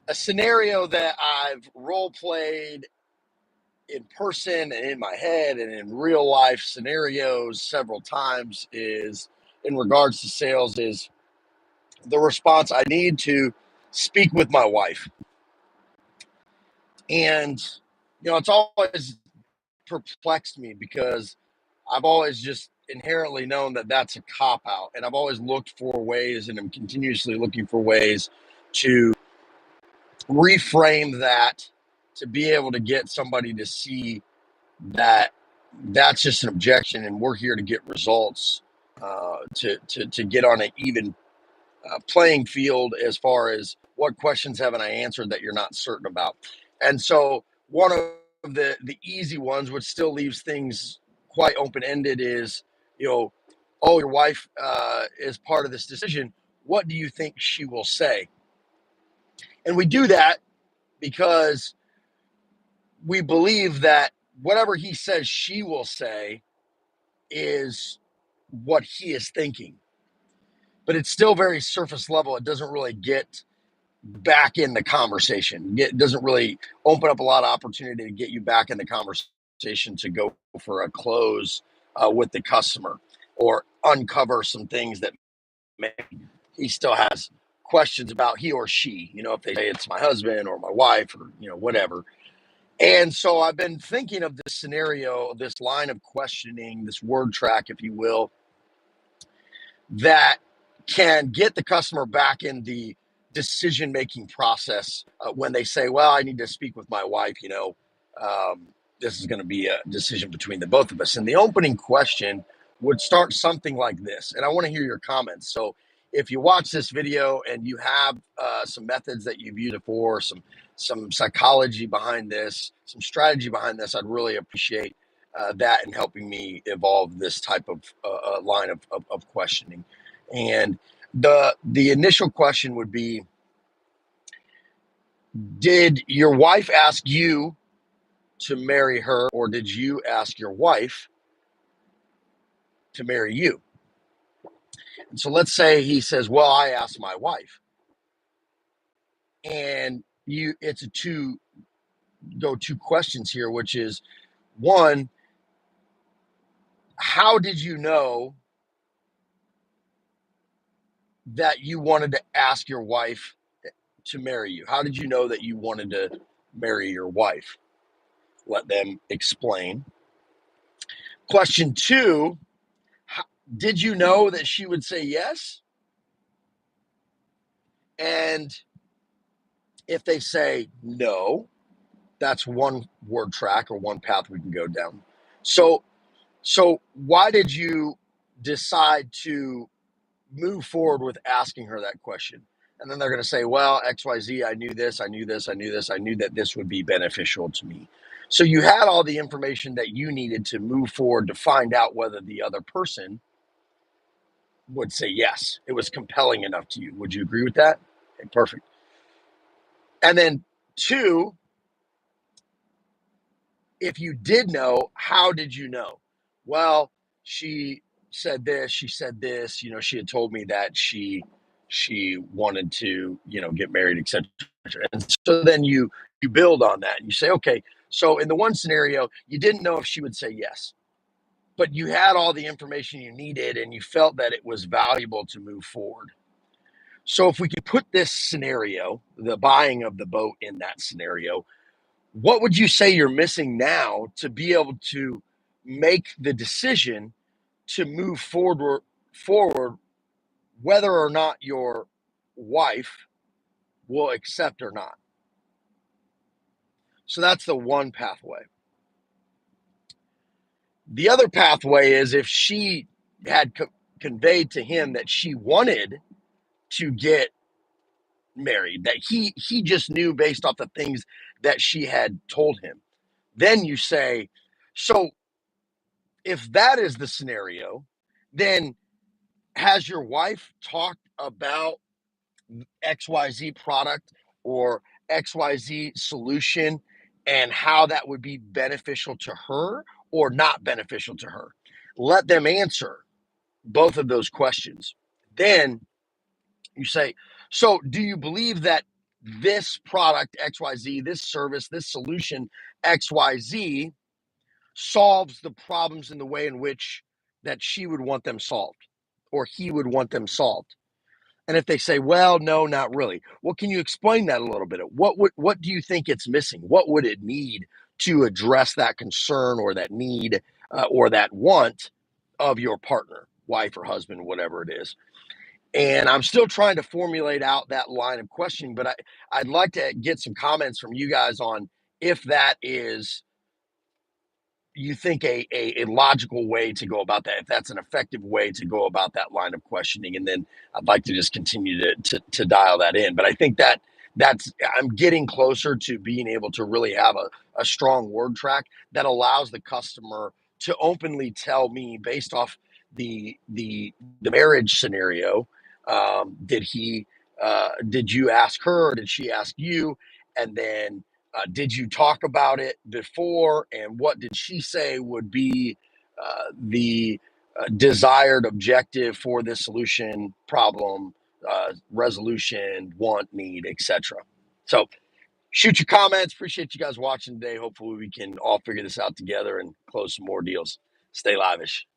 A scenario that I've role played in person and in my head and in real life scenarios several times is in regards to sales is the response I need to speak with my wife. And, it's always perplexed me because I've always just inherently known that that's a cop out. And I've always looked for ways and I'm continuously looking for ways to reframe that to be able to get somebody to see that that's just an objection and we're here to get results, to get on an even playing field as far as what questions haven't I answered that you're not certain about. And so one of the easy ones, which still leaves things quite open ended, is oh, your wife is part of this decision. What do you think she will say? And we do that because we believe that whatever he says she will say is what he is thinking. But it's still very surface level. It doesn't really get back in the conversation. It doesn't really open up a lot of opportunity to get you back in the conversation to go for a close with the customer or uncover some things that maybe he still has questions about, he or she, if they say it's my husband or my wife or, whatever. And so I've been thinking of this scenario, this line of questioning, this word track, if you will, that can get the customer back in the decision-making process when they say, well, I need to speak with my wife, this is going to be a decision between the both of us. And the opening question would start something like this. And I want to hear your comments. So if you watch this video and you have some methods that you've used before, some psychology behind this, some strategy behind this, I'd really appreciate that in helping me evolve this type of line of questioning. And the initial question would be, did your wife ask you to marry her, or did you ask your wife to marry you? And so let's say he says, well, I asked my wife. And it's two questions here, which is, one, how did you know that you wanted to ask your wife to marry you? How did you know that you wanted to marry your wife? Let them explain. Question two, did you know that she would say yes? And if they say no, that's one word track or one path we can go down. So why did you decide to move forward with asking her that question? And then they're going to say, well, XYZ, I knew this, I knew this, I knew this, I knew that this would be beneficial to me. So you had all the information that you needed to move forward to find out whether the other person would say yes. It was compelling enough to you. Would you agree with that? Okay, perfect. And then two, if you did know, how did you know? Well, she said this, she said this, she had told me that she wanted to, get married, etc. And so then you build on that and you say, okay, so in the one scenario, you didn't know if she would say yes, but you had all the information you needed and you felt that it was valuable to move forward. So if we could put this scenario, the buying of the boat in that scenario, what would you say you're missing now to be able to make the decision to move forward, whether or not your wife will accept or not? So that's the one pathway. The other pathway is if she had conveyed to him that she wanted to get married, that he just knew based off the things that she had told him. Then you say, so if that is the scenario, then has your wife talked about XYZ product or XYZ solution and how that would be beneficial to her or not beneficial to her? Let them answer both of those questions. Then you say, so do you believe that this product XYZ, this service, this solution XYZ solves the problems in the way in which that she would want them solved or he would want them solved. And if they say, well, no, not really. Well, can you explain that a little bit? What do you think it's missing? What would it need to address that concern or that need or that want of your partner, wife or husband, whatever it is? And I'm still trying to formulate out that line of questioning, but I'd like to get some comments from you guys on if that is you think a logical way to go about that, if that's an effective way to go about that line of questioning. And then I'd like to just continue to dial that in. But I think that's I'm getting closer to being able to really have a strong word track that allows the customer to openly tell me based off the marriage scenario. Did you ask her or did she ask you? And then did you talk about it before? And what did she say would be the desired objective for this solution, problem, resolution, want, need, etc. So shoot your comments. Appreciate you guys watching today. Hopefully we can all figure this out together and close some more deals. Stay lavish.